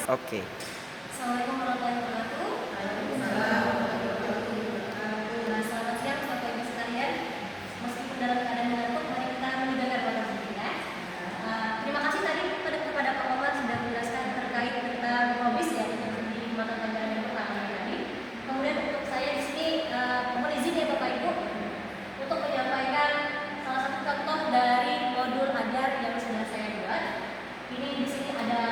Oke. Assalamualaikum warahmatullahi wabarakatuh. Waalaikumsalam warahmatullahi wabarakatuh. Selamat siang Bapak Ibu sekalian. Meskipun dalam keadaan mengantuk, mari kita mendengar Bapak Ibu ya. Terima kasih tadi kepada Pak Omar sudah menjelaskan terkait tentang hobis ya di mata pelajaran yang pertama tadi. Kemudian untuk saya di sini mohon izin ya Bapak Ibu untuk menyampaikan salah satu contoh dari modul ajar yang sudah saya buat. Ini di sini ada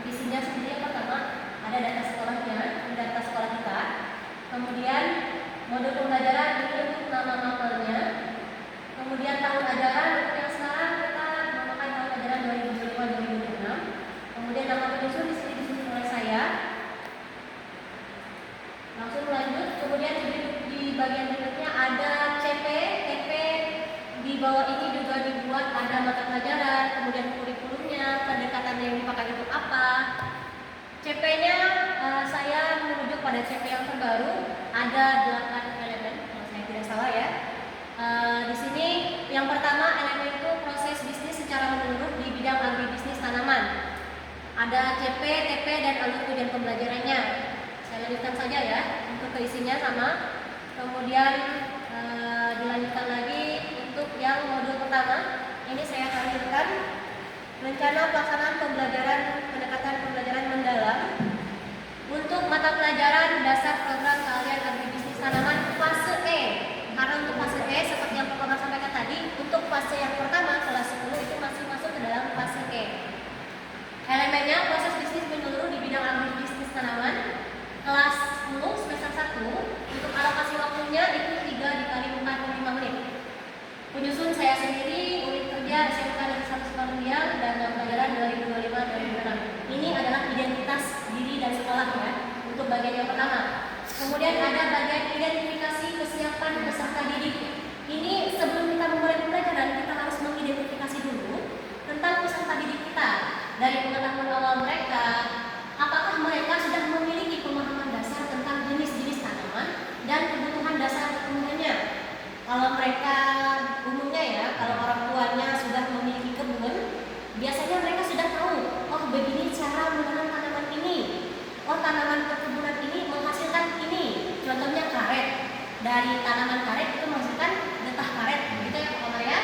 visinya sendiri. Yang pertama ada data sekolahnya, data sekolah kita. Kemudian modul pembelajaran ini untuk nama mapelnya. Kemudian tahun ajaran untuk yang sekarang kita memakai tahun ajaran 2025-2026. Kemudian nama penyusun di sini disusun oleh saya. Langsung lanjut. Kemudian di bagian berikutnya ada CP, TP. Di bawah ini juga dibuat ada mata pelajaran, kemudian kurikulumnya, pendekatan yang dipakai untuk apa. CP-nya saya merujuk pada CP yang terbaru, ada 8 elemen kalau saya tidak salah ya. Di sini yang pertama elemen itu proses bisnis secara menyeluruh di bidang agribisnis tanaman. Ada CP, TP dan alur tujuan pembelajarannya. Saya lanjutkan saja ya untuk keisinya sama. Kemudian dilanjutkan lagi untuk yang modul pertama. Ini saya hadirkan rencana pelaksanaan pembelajaran pendekatan pembelajaran mendalam untuk mata pelajaran dasar program keahlian agribisnis tanaman fase E. Karena untuk fase E seperti yang Pak Omar sampaikan tadi, untuk fase yang pertama kelas 10 itu masih masuk ke dalam fase E. Elemennya proses bisnis menyeluruh di bidang agribisnis tanaman kelas 10 semester 1. Untuk alokasi waktunya itu 3 dikali 45 menit. Penyusun saya sendiri, unit kerja SMK Negeri 1 Sukamulya dan pelajaran 2025-2026. Ini adalah identitas diri dan sekolah ya untuk bagian yang pertama. Kemudian ada bagian identifikasi kesiapan peserta didik. Ini sebelum kita memulai pembelajaran kita harus mengidentifikasi dulu tentang peserta didik kita. Dari pengetahuan awal mereka, apakah mereka sudah memiliki pemahaman dasar tentang jenis-jenis tanaman dan kebutuhan dasar kebutuhannya. Kalau mereka umumnya ya, kalau orang tuanya sudah memiliki kebun, biasanya mereka sudah tahu, oh begini cara menanam tanaman ini. Oh tanaman perkebunan ini menghasilkan ini. Contohnya karet. Dari tanaman karet itu menghasilkan getah karet, gitu ya Pak Omar ya.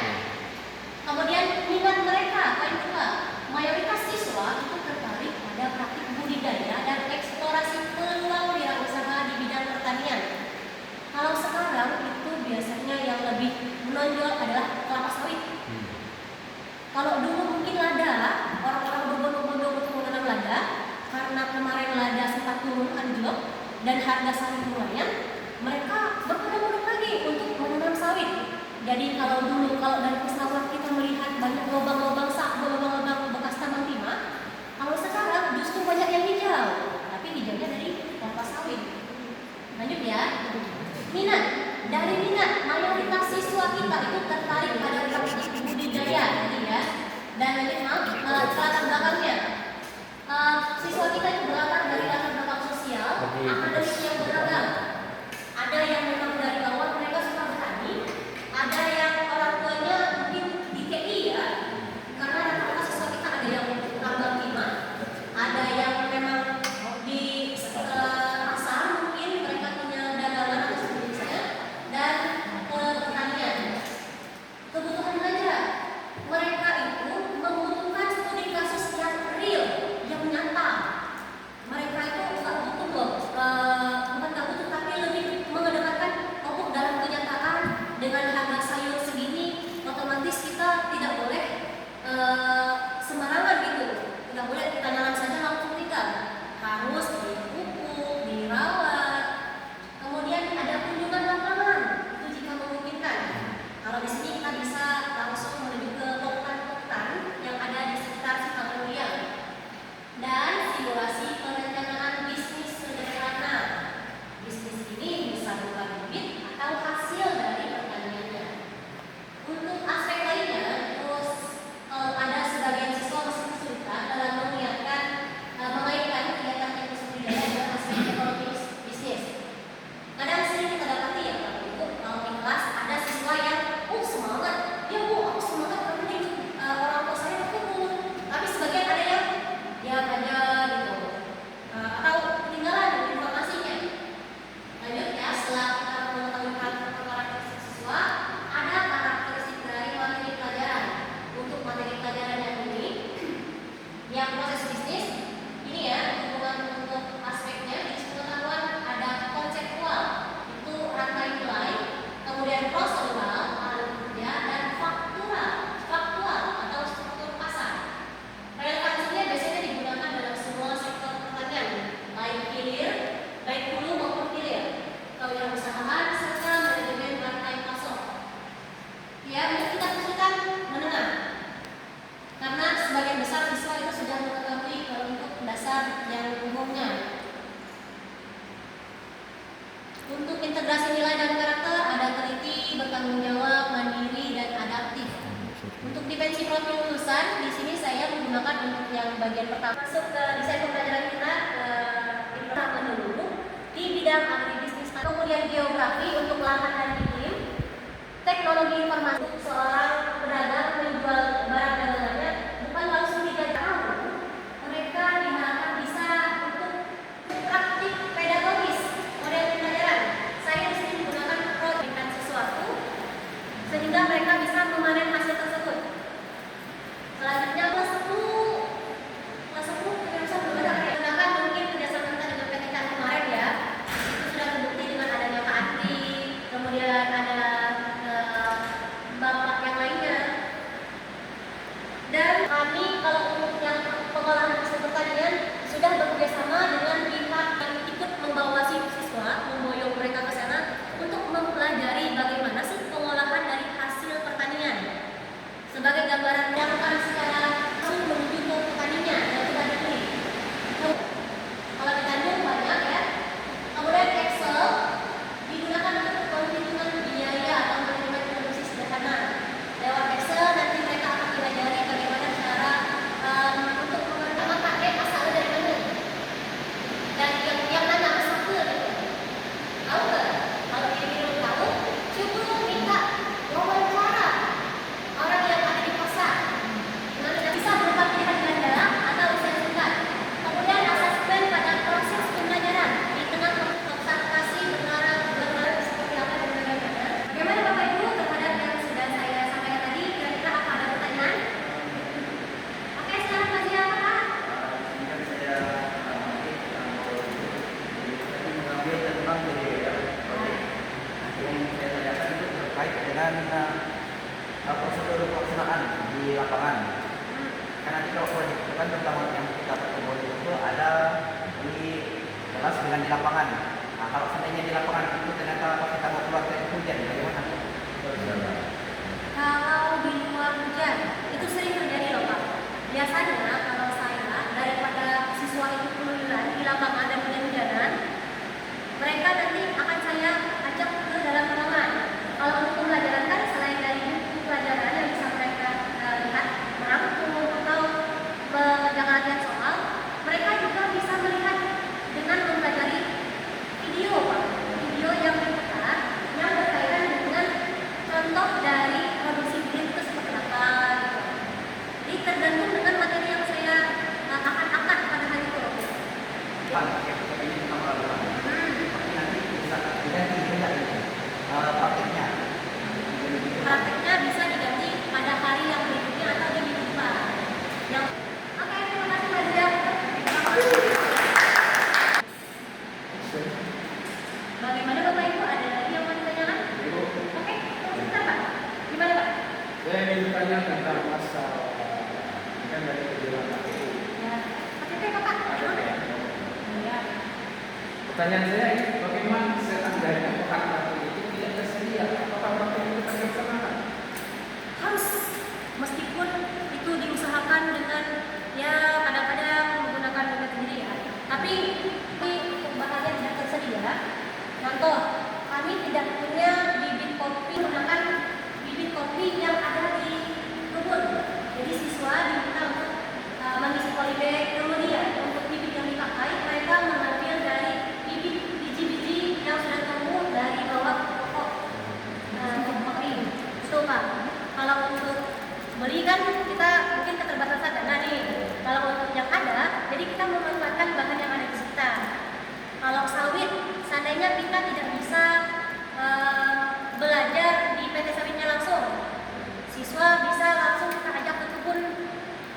Kemudian minat mereka, poin kedua, mayoritas siswa itu tertarik pada praktik budidaya dan eksplorasi peluang wirausaha di bidang pertanian. Kalau sekarang itu biasanya yang lebih menonjol adalah kelapa sawit. Kalau dulu mungkin lada, orang-orang berbondong-bondong untuk menanam lada, karena kemarin lada sempat turun anjlok dan harga sawit lumayan, mereka berbondong-bondong lagi untuk menanam sawit. Jadi kalau dari pesawat kita melihat banyak lubang-lubang lubang-lubang bekas tambang timah, kalau sekarang justru banyak yang hijau, tapi hijaunya dari kelapa sawit. Lanjut ya. Minat. Dari minat, mayoritas siswa kita itu tertarik pada praktik budidaya tadi ya. Dan latar belakangnya, siswa kita itu berasal dari latar belakang sosial, akademik yang beragam. Ada yang memang dari awal mereka suka bertani, ada yang orang tuanya mungkin di TI ya, karena rata-rata siswa kita ada yang tambang timah, ada yang memang di pasar mungkin mereka punya dagangan atau sejenisnya, dan pertanian. Kebutuhan belajar, mereka itu membutuhkan studi kasus yang real, yang nyata. Mereka itu bukan tak butuh, tapi lebih mengedepankan dalam kenyataan dengan harga sayur segini, otomatis kita tidak boleh sembarangan gitu. Tidak boleh kita nanam saja langsung nikah, harus dipupuk, dirawat. Kemudian ada kunjungan lapangan, itu jika memungkinkan. Kalau di sini kita bisa langsung menuju ke poktan-poktan yang ada di sekitar Sukamulya. Dan simulasi perencanaan bisnis sederhana. Bisnis ini bisa berupa bibit atau hasil dari pertaniannya. Barusan di sini saya menggunakan untuk yang bagian pertama masuk ke desain pembelajaran kita pertama dulu di bidang agribisnis, kemudian geografi untuk lahan dan iklim, teknologi informasi seorang pedagang menjual barang dagangannya bukan langsung di tahun, mereka diharapkan bisa untuk praktik pedagogis model pembelajaran. Saya di sini menggunakan proyek sesuatu sehingga mereka bisa memanen hasil tersebut. Selanjutnya kelas 10 penjelasan berbeda ya. Gunakan mungkin kerjasama kita dengan PTK kemarin ya. Itu sudah terbukti dengan adanya Pak Andi, kemudian ada bapak yang lainnya. Dan kami kalau untuk yang pengolahan hasil pertanian sudah bekerjasama dengan pihak yang ikut membawa siswa, memboyong mereka ke sana untuk mempelajari bagaimana sih pengolahan dari hasil pertanian. Sebagai gambaran yang akan secara langsung menuju ke petaninya dan kita dipilih. Kalau di Tanjung banyak ya. Kemudian Excel digunakan untuk penghitungan biaya atau manajemen produksi sederhana. Lewat Excel nanti mereka akan diajari bagaimana cara untuk mengerjakan pakai asal dari mana. Dan yang mana asal gitu. Tahu nggak? Kalau dia belum tahu, cukup minta wawancara orang yang ada di pasar. Nanti bisa berupa pilihan ganda atau usaha singkat. Kemudian asesmen pada proses pembelajaran di tengah observasi berlalu seperti apa dan bagaimana. Bagaimana Bapak Ibu terhadap yang sudah saya sampaikan tadi? Kira-kira apa ada pertanyaan? Oke, sekarang masih apa Pak? Saya mengambil tentang budaya. Yang saya tanyakan itu terkait dengan prosedur pelaksanaan di lapangan. Karena nanti kalau proyek itu kan pertama yang kita pertemuan itu ada di kelas dengan di lapangan. Nah, kalau seandainya di lapangan itu ternyata kita mau keluar ke hujan, bagaimana? Kalau di luar hujan, itu sering terjadi loh Pak. Biasanya kalau saya daripada siswa itu keluyuran di lapangan dan hujan-hujanan, mereka nanti akan saya ajak ke dalam ruangan. Kalau untuk pembelajaran kan selain dari buku pelajaran yang bisa mereka lihat, merangkum atau mengerjakan latihan soal, mereka juga bisa melihat dengan mempelajari video Pak. Video yang diputar yang berkaitan dengan contoh dari produksi green itu seperti apa gitu. Jadi tergantung dengan materi yang saya akan angkat pada hari itu. Prakteknya bisa diganti pada hari yang berikutnya atau di minggu depan. Oke, terima kasih Mas Jan. Bagaimana Bapak Ibu? Ada lagi yang mau ditanyakan? Oke, sebentar Pak. Gimana Pak? Saya ingin bertanya tentang masalah kan dari kejualan KPU. Ya, KTP Bapak. Ya. Pertanyaan saya ini bagaimana seandainya pekan KPU itu tidak tersedia? Apakah KPU itu akan dilaksanakan? Harus, meskipun itu diusahakan dengan ya kadang-kadang menggunakan dompet sendiri ya. Tapi untuk bahan yang tidak tersedia, contoh kami tidak punya bibit kopi, menggunakan bibit kopi yang ada di kebun. Jadi siswa diminta untuk mengisi polybag, kemudian untuk bibit yang dipakai mereka mengambil dari biji-biji yang sudah tumbuh dari bawah pokok kopi. Itu Pak. Kalau untuk beli kan kita mungkin keterbatasan dana nih. Kalau untuk yang ada, jadi kita memanfaatkan bahan yang ada di sekitar. Kalau sawit, seandainya kita tidak bisa belajar di PT sawitnya langsung, siswa bisa langsung kita ajak ke kebun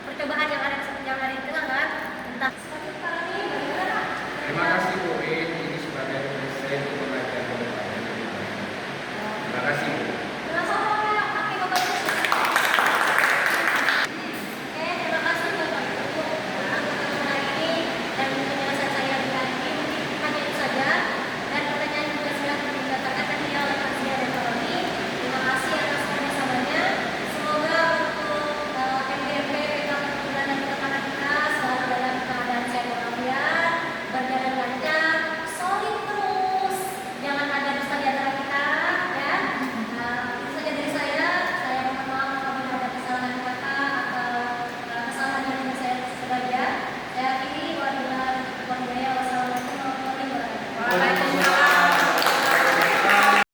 percobaan yang ada di tengah kan. Entah seperti sekarang ini bagaimana Pak? Terima kasih Bu Rin, ini sebagai dosen untuk pembelajaran berbagai. Terima kasih Bu. Sama-sama Pak. Oke Bapak Ibu. Oke, terima kasih Bapak Ibu atas hari ini dan penjelasan saya di hari ini mungkin hanya itu saja. Dan pertanyaan juga sudah didaftarkan tadi oleh Mas Ria dan Pak Roni. Apa yang